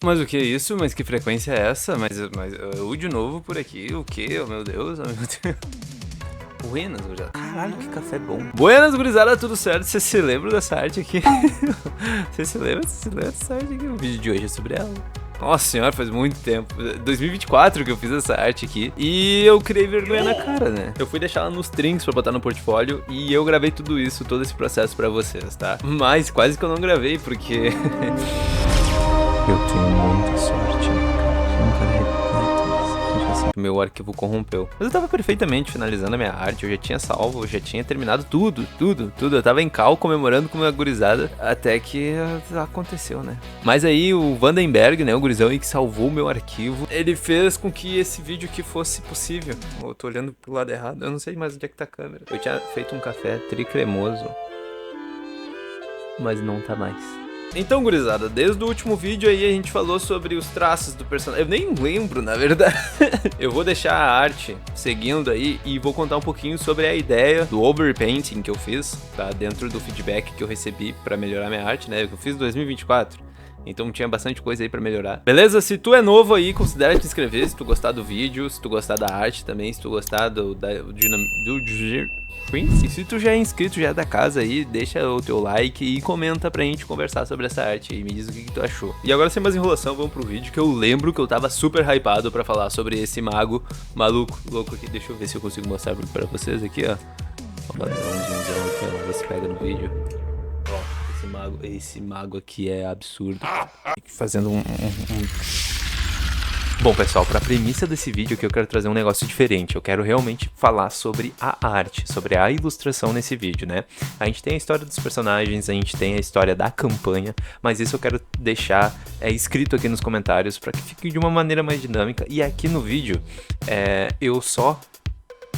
Mas o que é isso? Mas que frequência é essa? Mas eu de novo por aqui, o que? Oh meu Deus, oh meu Deus. Buenas, gurizada. Caralho, que café bom. Buenas, gurizada, tudo certo? Você se lembra dessa arte aqui? Você se lembra dessa arte aqui? O vídeo de hoje é sobre ela. Nossa senhora, faz muito tempo. 2024 que eu fiz essa arte aqui. E eu criei vergonha na cara, né? Eu fui deixar ela nos trinks pra botar no portfólio. E eu gravei tudo isso, todo esse processo pra vocês, tá? Mas quase que eu não gravei, porque... eu tenho muita sorte, né, cara? Nunca repito isso. Meu arquivo corrompeu. Mas eu tava perfeitamente finalizando a minha arte. Eu já tinha salvo, eu já tinha terminado tudo. Eu tava em cal comemorando com uma gurizada. Até que aconteceu, né? Mas aí o Vandenberg, né? O gurizão aí que salvou o meu arquivo. Ele fez com que esse vídeo aqui fosse possível. Eu tô olhando pro lado errado. Eu não sei mais onde é que tá a câmera. Eu tinha feito um café tricremoso. Mas não tá mais. Então, gurizada, desde o último vídeo aí a gente falou sobre os traços do personagem. Eu nem lembro, na verdade. Eu vou deixar a arte seguindo aí e vou contar um pouquinho sobre a ideia do overpainting que eu fiz, tá? Dentro do feedback que eu recebi pra melhorar minha arte, né? Que eu fiz em 2024. Então tinha bastante coisa aí pra melhorar. Beleza? Se tu é novo aí, considera te inscrever se tu gostar do vídeo, se tu gostar da arte também, se tu gostar e se tu já é inscrito, já é da casa aí, deixa o teu like e comenta pra gente conversar sobre essa arte e me diz o que tu achou. E agora sem mais enrolação, vamos pro vídeo que eu lembro que eu tava super hypado pra falar sobre esse mago maluco, louco aqui. Deixa eu ver se eu consigo mostrar pra vocês aqui, ó. Ó, dá um zoomzão aqui, ó, ver se pega no vídeo. Ó. Esse mago aqui é absurdo. Fazendo Bom, pessoal, para a premissa desse vídeo aqui eu quero trazer um negócio diferente. Eu quero realmente falar sobre a arte, sobre a ilustração nesse vídeo, né? A gente tem a história dos personagens, a gente tem a história da campanha, mas isso eu quero deixar escrito aqui nos comentários para que fique de uma maneira mais dinâmica. E aqui no vídeo, eu só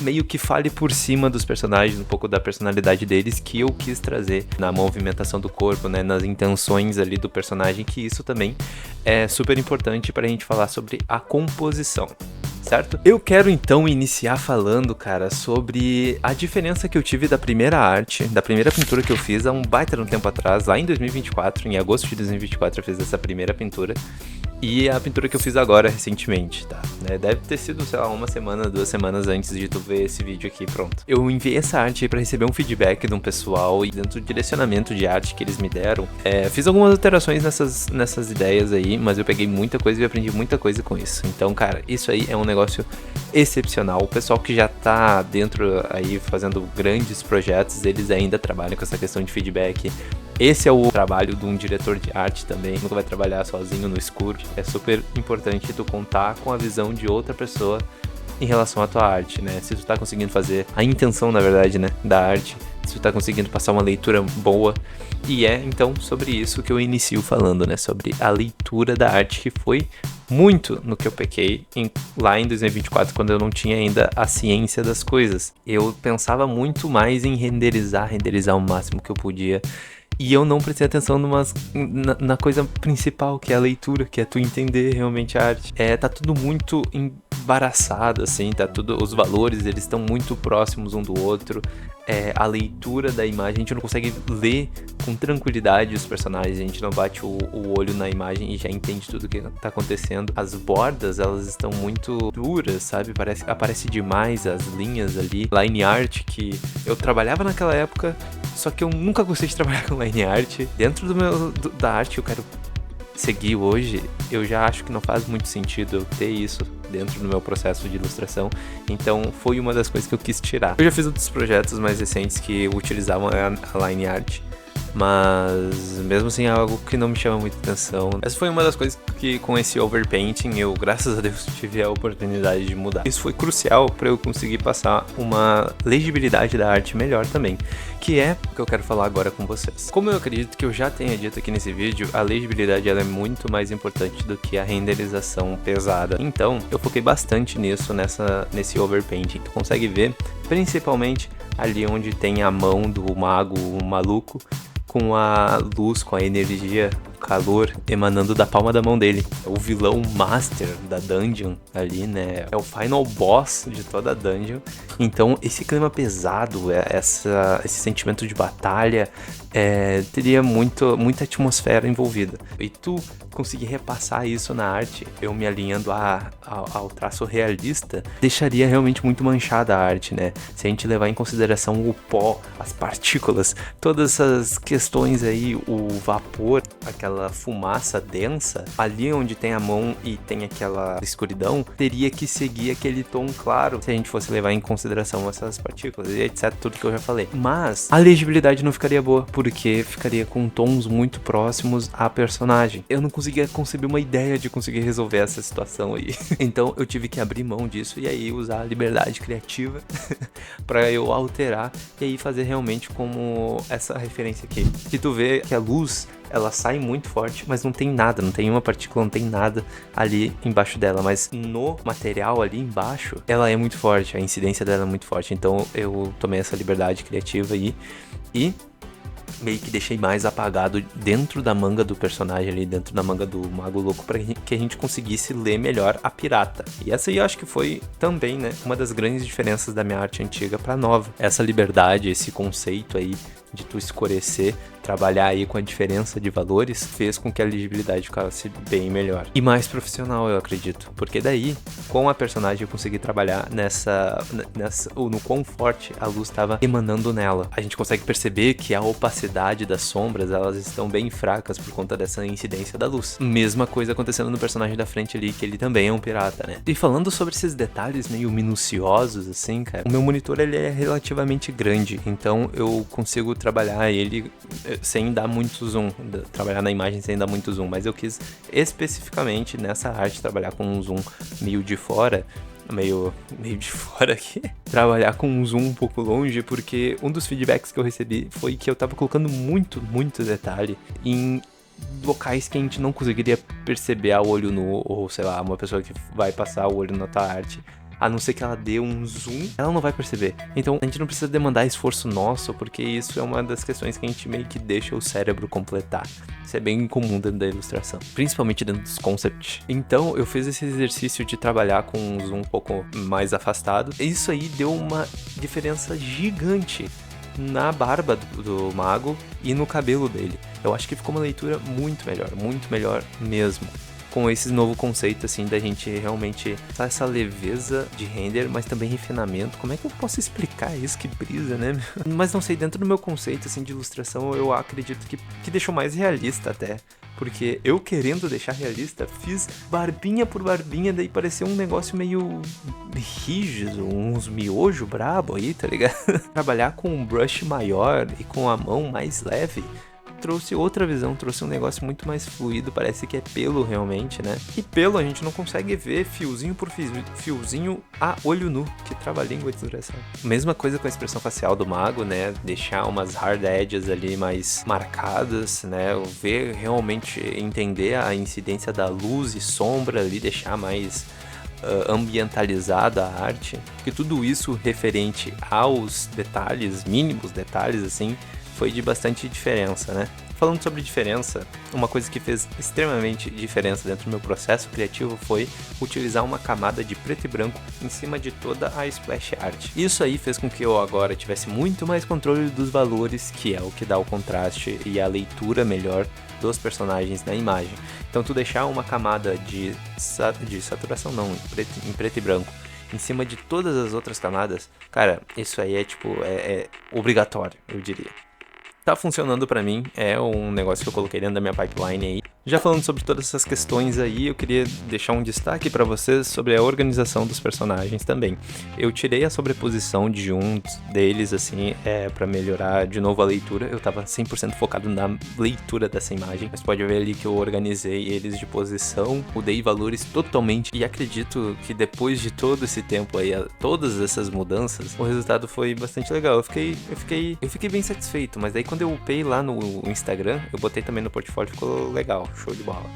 meio que fale por cima dos personagens, um pouco da personalidade deles, que eu quis trazer na movimentação do corpo, né, nas intenções ali do personagem, que isso também é super importante pra gente falar sobre a composição, certo? Eu quero então iniciar falando, cara, sobre a diferença que eu tive da primeira arte, da primeira pintura que eu fiz há um baita de um tempo atrás, lá em 2024, em agosto de 2024 eu fiz essa primeira pintura, e a pintura que eu fiz agora, recentemente, tá? Deve ter sido, sei lá, 1 semana, 2 semanas antes de tu ver esse vídeo aqui, pronto. Eu enviei essa arte aí pra receber um feedback de um pessoal e dentro do direcionamento de arte que eles me deram, fiz algumas alterações nessas ideias aí, mas eu peguei muita coisa e aprendi muita coisa com isso. Então, cara, isso aí é um negócio excepcional. O pessoal que já tá dentro aí fazendo grandes projetos, eles ainda trabalham com essa questão de feedback. Esse é o trabalho de um diretor de arte também, nunca vai trabalhar sozinho no escuro. É super importante tu contar com a visão de outra pessoa em relação à tua arte, né? Se tu tá conseguindo fazer a intenção, na verdade, né, da arte, se tu tá conseguindo passar uma leitura boa. E é, então, sobre isso que eu inicio falando, né? Sobre a leitura da arte, que foi muito no que eu pequei lá em 2024, quando eu não tinha ainda a ciência das coisas. Eu pensava muito mais em renderizar o máximo que eu podia. E eu não prestei atenção na coisa principal, que é a leitura, que é tu entender realmente a arte. Tá tudo muito embaraçado, assim, os valores, eles estão muito próximos um do outro. A leitura da imagem, a gente não consegue ler com tranquilidade os personagens, a gente não bate o olho na imagem e já entende tudo o que tá acontecendo. As bordas, elas estão muito duras, sabe? Aparece demais as linhas ali. Line art, que eu trabalhava naquela época, só que eu nunca gostei de trabalhar com line art. Dentro da arte que eu quero seguir hoje, eu já acho que não faz muito sentido eu ter isso dentro do meu processo de ilustração, então foi uma das coisas que eu quis tirar. Eu já fiz outros projetos mais recentes que utilizavam a line art, mas mesmo assim é algo que não me chama muita atenção. Essa foi uma das coisas que com esse overpainting eu, graças a Deus, tive a oportunidade de mudar. Isso foi crucial para eu conseguir passar uma legibilidade da arte melhor também, que é o que eu quero falar agora com vocês. Como eu acredito que eu já tenha dito aqui nesse vídeo, a legibilidade ela é muito mais importante do que a renderização pesada. Então, eu foquei bastante nisso, nesse overpainting. Tu consegue ver, principalmente ali onde tem a mão do mago, o maluco, com a luz, com a energia, o calor emanando da palma da mão dele. É o vilão master da dungeon ali, né? É o final boss de toda a dungeon. Então esse clima pesado, esse sentimento de batalha, teria muita atmosfera envolvida. E tu conseguir repassar isso na arte, eu me alinhando ao traço realista, deixaria realmente muito manchada a arte, né? Se a gente levar em consideração o pó, as partículas, todas essas questões aí, o vapor, aquela fumaça densa, ali onde tem a mão e tem aquela escuridão, teria que seguir aquele tom claro se a gente fosse levar em consideração essas partículas e etc, tudo que eu já falei. Mas a legibilidade não ficaria boa, porque ficaria com tons muito próximos à personagem. Eu não conseguia conceber uma ideia de conseguir resolver essa situação aí. Então eu tive que abrir mão disso e aí usar a liberdade criativa pra eu alterar e aí fazer realmente como essa referência aqui. Se tu vê que a luz, ela sai muito forte, mas não tem nada, não tem uma partícula, não tem nada ali embaixo dela, mas no material ali embaixo, ela é muito forte, a incidência dela é muito forte, então eu tomei essa liberdade criativa aí e meio que deixei mais apagado dentro da manga do personagem ali, dentro da manga do Mago Louco, para que a gente conseguisse ler melhor a pirata. E essa aí eu acho que foi também, né, uma das grandes diferenças da minha arte antiga pra nova. Essa liberdade, esse conceito aí de tu escurecer, trabalhar aí com a diferença de valores, fez com que a legibilidade ficasse bem melhor. E mais profissional, eu acredito. Porque daí, com a personagem, eu consegui trabalhar no quão forte a luz estava emanando nela. A gente consegue perceber que a opacidade das sombras, elas estão bem fracas por conta dessa incidência da luz. Mesma coisa acontecendo no personagem da frente ali, que ele também é um pirata, né? E falando sobre esses detalhes meio minuciosos, assim, cara, o meu monitor, ele é relativamente grande, então eu consigo trabalhar ele sem dar muito zoom, trabalhar na imagem sem dar muito zoom, mas eu quis especificamente nessa arte trabalhar com um zoom meio de fora, meio de fora aqui, trabalhar com um zoom um pouco longe, porque um dos feedbacks que eu recebi foi que eu tava colocando muito detalhe em locais que a gente não conseguiria perceber a olho nu, ou sei lá, uma pessoa que vai passar o olho na tua arte, a não ser que ela dê um zoom, ela não vai perceber. Então a gente não precisa demandar esforço nosso, porque isso é uma das questões que a gente meio que deixa o cérebro completar. Isso é bem comum dentro da ilustração, principalmente dentro dos concepts. Então eu fiz esse exercício de trabalhar com um zoom um pouco mais afastado. Isso aí deu uma diferença gigante na barba do mago e no cabelo dele. Eu acho que ficou uma leitura muito melhor mesmo. Com esse novo conceito, assim, da gente realmente dar essa leveza de render, mas também refinamento. Como é que eu posso explicar isso? Que brisa, né? Mas não sei, dentro do meu conceito, assim, de ilustração, eu acredito que deixou mais realista até. Porque eu querendo deixar realista, fiz barbinha por barbinha, daí pareceu um negócio meio rígido, uns miojo brabo aí, tá ligado? Trabalhar com um brush maior e com a mão mais leve trouxe outra visão, trouxe um negócio muito mais fluido, parece que é pelo realmente, né? E pelo a gente não consegue ver fiozinho por fiozinho a olho nu, que trava-língua desgraçado. Mesma coisa com a expressão facial do mago, né? Deixar umas hard edges ali mais marcadas, né? Ver realmente, entender a incidência da luz e sombra ali, deixar mais ambientalizada a arte, que tudo isso referente aos detalhes, mínimos detalhes, assim, foi de bastante diferença, né? Falando sobre diferença, uma coisa que fez extremamente diferença dentro do meu processo criativo foi utilizar uma camada de preto e branco em cima de toda a splash art. Isso aí fez com que eu agora tivesse muito mais controle dos valores, que é o que dá o contraste e a leitura melhor dos personagens na imagem. Então tu deixar uma camada de saturação não, em preto e branco em cima de todas as outras camadas, cara, isso aí é tipo, é obrigatório, eu diria. Tá funcionando pra mim, é um negócio que eu coloquei dentro da minha pipeline aí. Já falando sobre todas essas questões aí, eu queria deixar um destaque pra vocês sobre a organização dos personagens também. Eu tirei a sobreposição de um deles, assim, pra melhorar de novo a leitura. Eu tava 100% focado na leitura dessa imagem, mas pode ver ali que eu organizei eles de posição, mudei valores totalmente, e acredito que depois de todo esse tempo aí, todas essas mudanças, o resultado foi bastante legal. Eu fiquei bem satisfeito, mas daí quando eu upei lá no Instagram, eu botei também no portfólio, ficou legal, show de bola.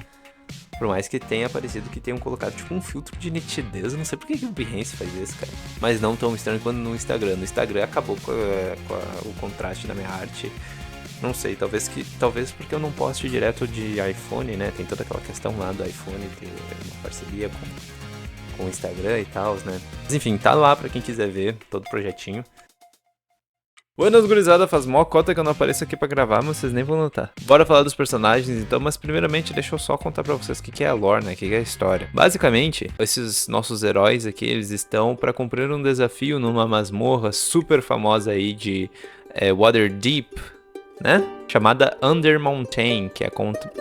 Por mais que tenha aparecido que tenham colocado tipo um filtro de nitidez, eu não sei por que o Behance faz isso, cara. Mas não tão estranho quanto no Instagram. No Instagram acabou com o contraste da minha arte. Não sei, talvez porque eu não poste direto de iPhone, né? Tem toda aquela questão lá do iPhone ter uma parceria com o Instagram e tal, né? Mas enfim, tá lá pra quem quiser ver todo o projetinho. Buenas, gurizada, faz mó cota que eu não apareço aqui pra gravar, mas vocês nem vão notar. Bora falar dos personagens então, mas primeiramente deixa eu só contar pra vocês o que é a lore, né, o que é a história. Basicamente, esses nossos heróis aqui, eles estão pra cumprir um desafio numa masmorra super famosa aí de Waterdeep, né? Chamada Undermountain, que é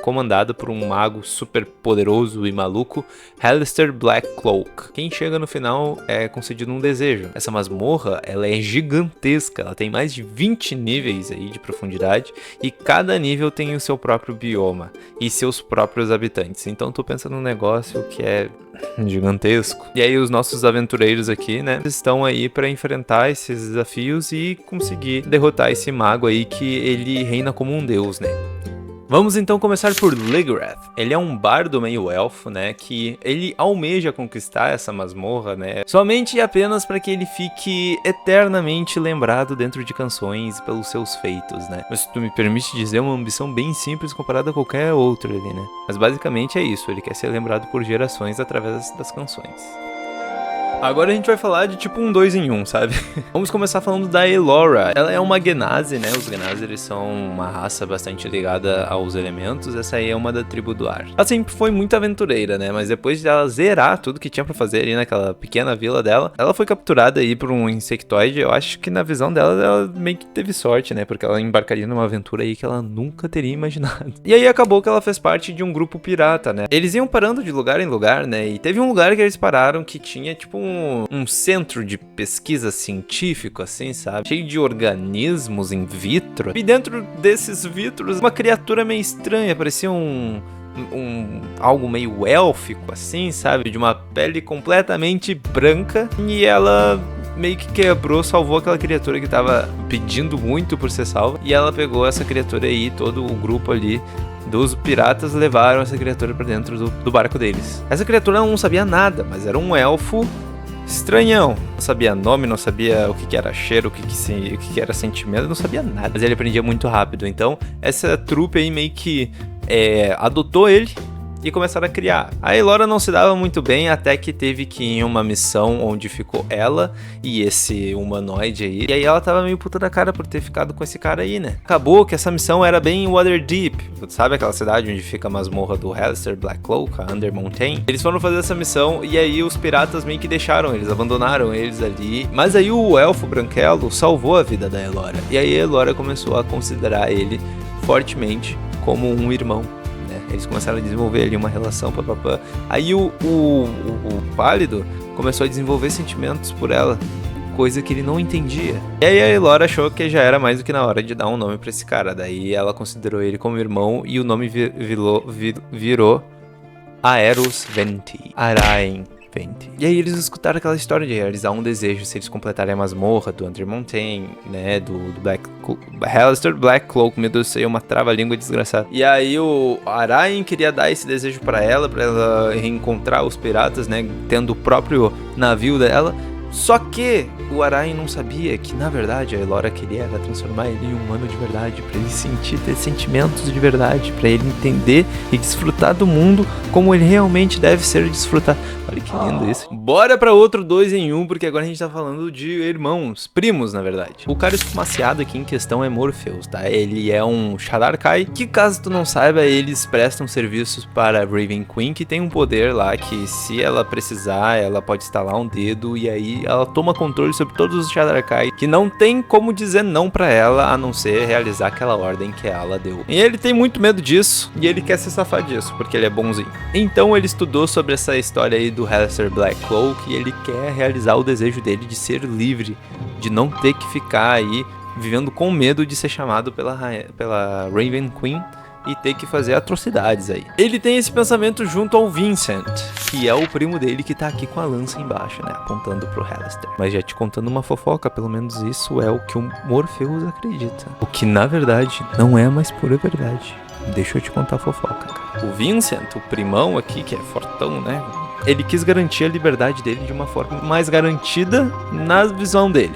comandada por um mago super poderoso e maluco, Halaster Blackcloak. Quem chega no final é concedido um desejo. Essa masmorra, ela é gigantesca, ela tem mais de 20 níveis aí de profundidade e cada nível tem o seu próprio bioma e seus próprios habitantes. Então tô pensando num negócio que é gigantesco. E aí os nossos aventureiros aqui, né, estão aí para enfrentar esses desafios e conseguir derrotar esse mago aí que ele reina como um deus, né? Vamos então começar por Ligerath. Ele é um bardo meio elfo, né, que ele almeja conquistar essa masmorra, né, somente e apenas para que ele fique eternamente lembrado dentro de canções pelos seus feitos, né. Mas se tu me permite dizer, é uma ambição bem simples comparada a qualquer outra ali, né. Mas basicamente é isso, ele quer ser lembrado por gerações através das canções. Agora a gente vai falar de tipo um 2 em 1, sabe? Vamos começar falando da Elora. Ela é uma Genasi, né? Os Genasi, eles são uma raça bastante ligada aos elementos. Essa aí é uma da tribo do ar. Ela sempre foi muito aventureira, né? Mas depois de ela zerar tudo que tinha pra fazer ali naquela pequena vila dela, ela foi capturada aí por um insectoide. Eu acho que na visão dela, ela meio que teve sorte, né? Porque ela embarcaria numa aventura aí que ela nunca teria imaginado. E aí acabou que ela fez parte de um grupo pirata, né? Eles iam parando de lugar em lugar, né? E teve um lugar que eles pararam que tinha tipo um centro de pesquisa científico, assim, sabe? Cheio de organismos in vitro. E dentro desses vitros, uma criatura meio estranha, parecia algo meio élfico, assim, sabe? De uma pele completamente branca. E ela meio que quebrou, salvou aquela criatura que tava pedindo muito por ser salva. E ela pegou essa criatura aí, todo o grupo ali dos piratas levaram essa criatura pra dentro do barco deles. Essa criatura não sabia nada, mas era um elfo estranhão. Não sabia nome, não sabia o que era cheiro, o que era sentimento, não sabia nada. Mas ele aprendia muito rápido. Então, essa trupe aí meio que adotou ele e começaram a criar. A Elora não se dava muito bem até que teve que ir em uma missão onde ficou ela e esse humanoide aí. E aí ela tava meio puta da cara por ter ficado com esse cara aí, né? Acabou que essa missão era bem em Waterdeep. Sabe aquela cidade onde fica a masmorra do Halaster Blackcloak, a Undermountain? Eles foram fazer essa missão e aí os piratas meio que deixaram eles, abandonaram eles ali. Mas aí o elfo branquelo salvou a vida da Elora. E aí a Elora começou a considerar ele fortemente como um irmão. Eles começaram a desenvolver ali uma relação, papapá. Aí o pálido começou a desenvolver sentimentos por ela, coisa que ele não entendia. E aí a Elora achou que já era mais do que na hora de dar um nome pra esse cara. Daí ela considerou ele como irmão e o nome virou Aeros Venti. Araen Venti. E aí eles escutaram aquela história de realizar um desejo se eles completarem a masmorra do Undermountain, né, do Halaster Blackcloak. Meu Deus, isso aí é uma trava-língua desgraçada. E aí o Araen queria dar esse desejo pra ela reencontrar os piratas, né, tendo o próprio navio dela. Só que o Araen não sabia que, na verdade, a Elora queria transformar ele em um humano de verdade, pra ele ter sentimentos de verdade, pra ele entender e desfrutar do mundo como ele realmente deve ser desfrutar. Olha que lindo isso. Bora pra outro 2 em 1, porque agora a gente tá falando de irmãos, primos, na verdade. O cara esfumaciado aqui em questão é Morpheus, tá? Ele é um Shadar-kai, que caso tu não saiba, eles prestam serviços para Raven Queen, que tem um poder lá que, se ela precisar, ela pode instalar um dedo e aí ela toma controle sobre todos os Shadar-kai, que não tem como dizer não pra ela, a não ser realizar aquela ordem que ela deu. E ele tem muito medo disso, e ele quer se safar disso, porque ele é bonzinho. Então ele estudou sobre essa história aí do Halaster Blackcloak, e ele quer realizar o desejo dele de ser livre, de não ter que ficar aí vivendo com medo de ser chamado pela Raven Queen e ter que fazer atrocidades aí. Ele tem esse pensamento junto ao Vincent, que é o primo dele que tá aqui com a lança embaixo, né, apontando pro Halaster. Mas já te contando uma fofoca, pelo menos isso é o que o Morpheus acredita. O que na verdade não é mais pura verdade. Deixa eu te contar a fofoca, cara. O Vincent, o primão aqui, que é fortão, né, ele quis garantir a liberdade dele de uma forma mais garantida na visão dele.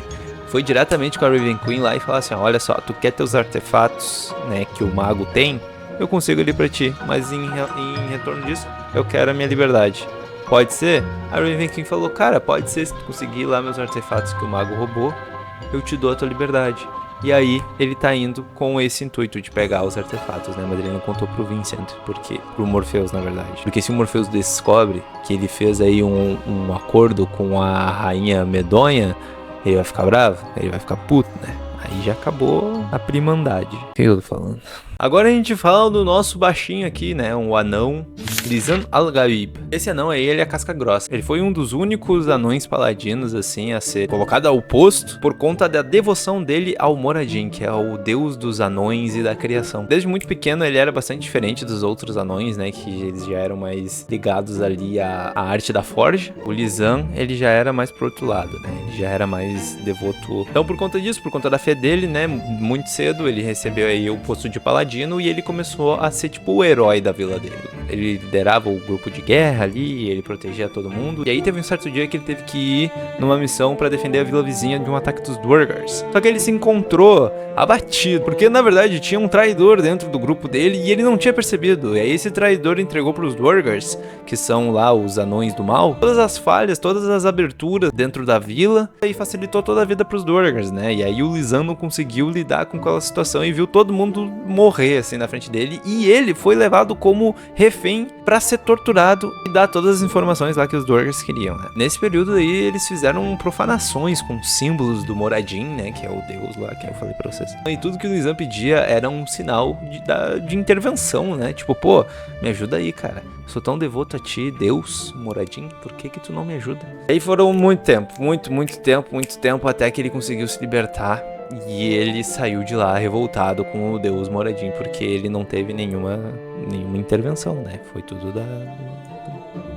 Foi diretamente com a Raven Queen lá e falou assim, olha só, tu quer teus artefatos, né, que o mago tem? Eu consigo ali pra ti, mas em retorno disso, eu quero a minha liberdade. Pode ser? A Raven Queen falou, cara, pode ser, se tu conseguir lá meus artefatos que o mago roubou, eu te dou a tua liberdade. E aí ele tá indo com esse intuito de pegar os artefatos, né? Mas ele não contou pro Vincent, pro Morpheus, na verdade. Porque se o Morpheus descobre que ele fez aí um acordo com a rainha medonha, ele vai ficar bravo, ele vai ficar puto, né? Aí já acabou a primandade. O que eu tô falando? Agora a gente fala do nosso baixinho aqui, né? Um anão, Lisan Al-Gaib. Esse anão aí, ele é casca grossa. Ele foi um dos únicos anões paladinos, assim, a ser colocado ao posto por conta da devoção dele ao Moradin, que é o deus dos anões e da criação. Desde muito pequeno, ele era bastante diferente dos outros anões, né? Que eles já eram mais ligados ali à arte da forja. O Lisan, ele já era mais pro outro lado, né? Ele já era mais devoto. Então, por conta disso, por conta da fé dele, né? Muito cedo, ele recebeu aí o posto de paladino e ele começou a ser tipo o herói da vila dele. Ele liderava o grupo de guerra ali, ele protegia todo mundo. E aí teve um certo dia que ele teve que ir numa missão pra defender a vila vizinha de um ataque dos Duergars. Só que ele se encontrou abatido, porque na verdade tinha um traidor dentro do grupo dele e ele não tinha percebido. E aí esse traidor entregou pros Duergars, que são lá os anões do mal, todas as falhas, todas as aberturas dentro da vila e facilitou toda a vida pros Duergars, né? E aí o Lisan não conseguiu lidar com aquela situação e viu todo mundo morrer assim na frente dele, e ele foi levado como refém pra ser torturado e dar todas as informações lá que os Duergars queriam, né? Nesse período aí eles fizeram profanações com símbolos do Moradin, né, que é o deus lá que eu falei pra vocês. E tudo que o Lisan pedia era um sinal de intervenção, né? Tipo, pô, me ajuda aí, cara. Sou tão devoto a ti, Deus, Moradin, por que tu não me ajuda? E aí foram muito tempo, muito tempo até que ele conseguiu se libertar. E ele saiu de lá revoltado com o deus Moradin, porque ele não teve nenhuma intervenção, né? Foi tudo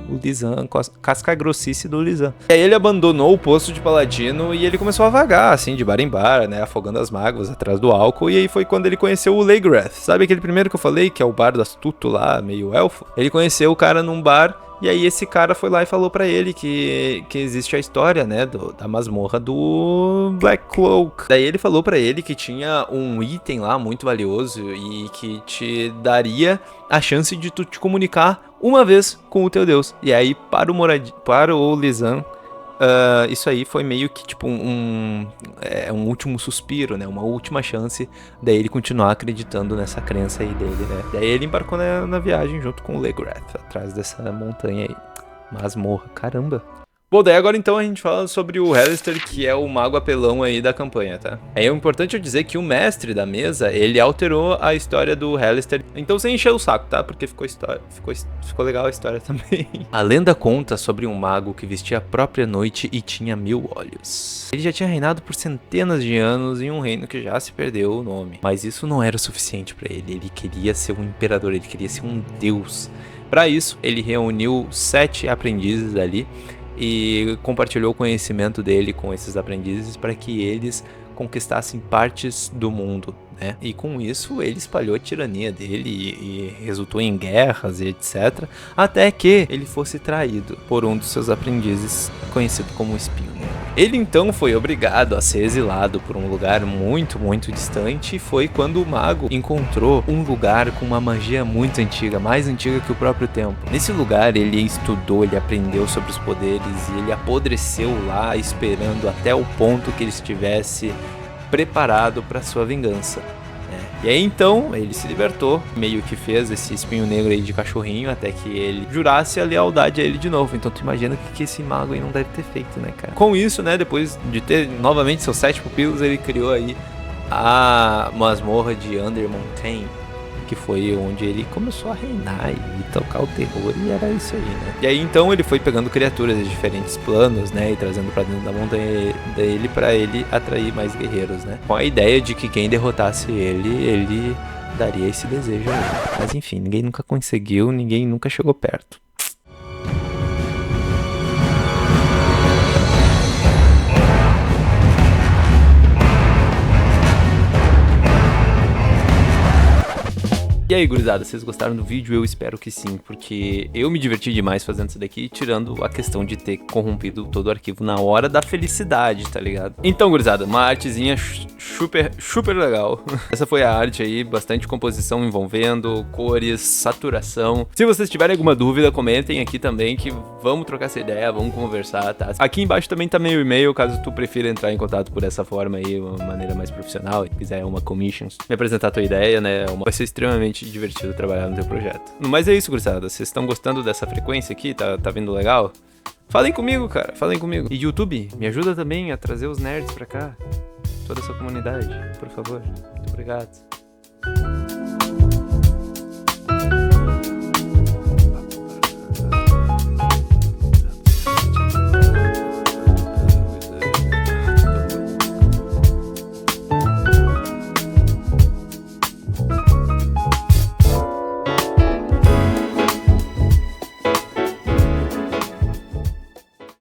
o Lisan, casca grossice do Lisan. E aí ele abandonou o posto de paladino e ele começou a vagar, assim, de bar em bar, né? Afogando as mágoas atrás do álcool. E aí foi quando ele conheceu o Lagrath. Sabe aquele primeiro que eu falei, que é o bar do astuto lá, meio elfo? Ele conheceu o cara num bar. E aí esse cara foi lá e falou pra ele que existe a história, né, da masmorra do Black Cloak. Daí ele falou pra ele que tinha um item lá muito valioso e que te daria a chance de tu te comunicar uma vez com o teu deus. E aí para o Lisan, isso aí foi meio que tipo um último suspiro, né? Uma última chance daí ele continuar acreditando nessa crença aí dele, né? Daí ele embarcou na viagem junto com o Lagrath, atrás dessa montanha aí. Masmorra, caramba. Bom, daí agora então a gente fala sobre o Halaster, que é o mago apelão aí da campanha, tá? É importante eu dizer que o mestre da mesa, ele alterou a história do Halaster, então sem encher o saco, tá? Porque ficou legal a história também. A lenda conta sobre um mago que vestia a própria noite e tinha 1000 olhos. Ele já tinha reinado por centenas de anos em um reino que já se perdeu o nome. Mas isso não era o suficiente pra ele, ele queria ser um imperador, ele queria ser um deus. Pra isso, ele reuniu 7 aprendizes ali, e compartilhou o conhecimento dele com esses aprendizes para que eles conquistassem partes do mundo, né? E com isso ele espalhou a tirania dele e resultou em guerras e etc. Até que ele fosse traído por um dos seus aprendizes, conhecido como Espinho Negro. Ele então foi obrigado a ser exilado por um lugar muito distante, e foi quando o mago encontrou um lugar com uma magia muito antiga, mais antiga que o próprio tempo. Nesse lugar ele estudou, ele aprendeu sobre os poderes e ele apodreceu lá esperando até o ponto que ele estivesse preparado para sua vingança. E aí então ele se libertou, meio que fez esse espinho negro aí de cachorrinho até que ele jurasse a lealdade a ele de novo. Então tu imagina o que esse mago aí não deve ter feito, né, cara? Com isso, né, depois de ter novamente seus 7 pupilos, ele criou aí a masmorra de Undermountain, que foi onde ele começou a reinar e tocar o terror, e era isso aí, né? E aí então ele foi pegando criaturas de diferentes planos, né, e trazendo pra dentro da montanha dele pra ele atrair mais guerreiros, né? Com a ideia de que quem derrotasse ele daria esse desejo a ele. Mas enfim, ninguém nunca conseguiu, ninguém nunca chegou perto. E E aí, gurizada, vocês gostaram do vídeo? Eu espero que sim, porque eu me diverti demais fazendo isso daqui, tirando a questão de ter corrompido todo o arquivo na hora da felicidade, tá ligado? Então, gurizada, uma artezinha super legal. Essa foi a arte aí, bastante composição envolvendo, cores, saturação. Se vocês tiverem alguma dúvida, comentem aqui também que vamos trocar essa ideia, vamos conversar, tá? Aqui embaixo também tá meu e-mail, caso tu prefira entrar em contato por essa forma aí, uma maneira mais profissional, se quiser uma commissions, me apresentar a tua ideia, né? Vai ser extremamente divertido trabalhar no teu projeto. Mas é isso, gurizada. Vocês estão gostando dessa frequência aqui? Tá vindo legal? Falem comigo, cara. Falem comigo. E YouTube, me ajuda também a trazer os nerds pra cá. Toda essa comunidade, por favor. Muito obrigado.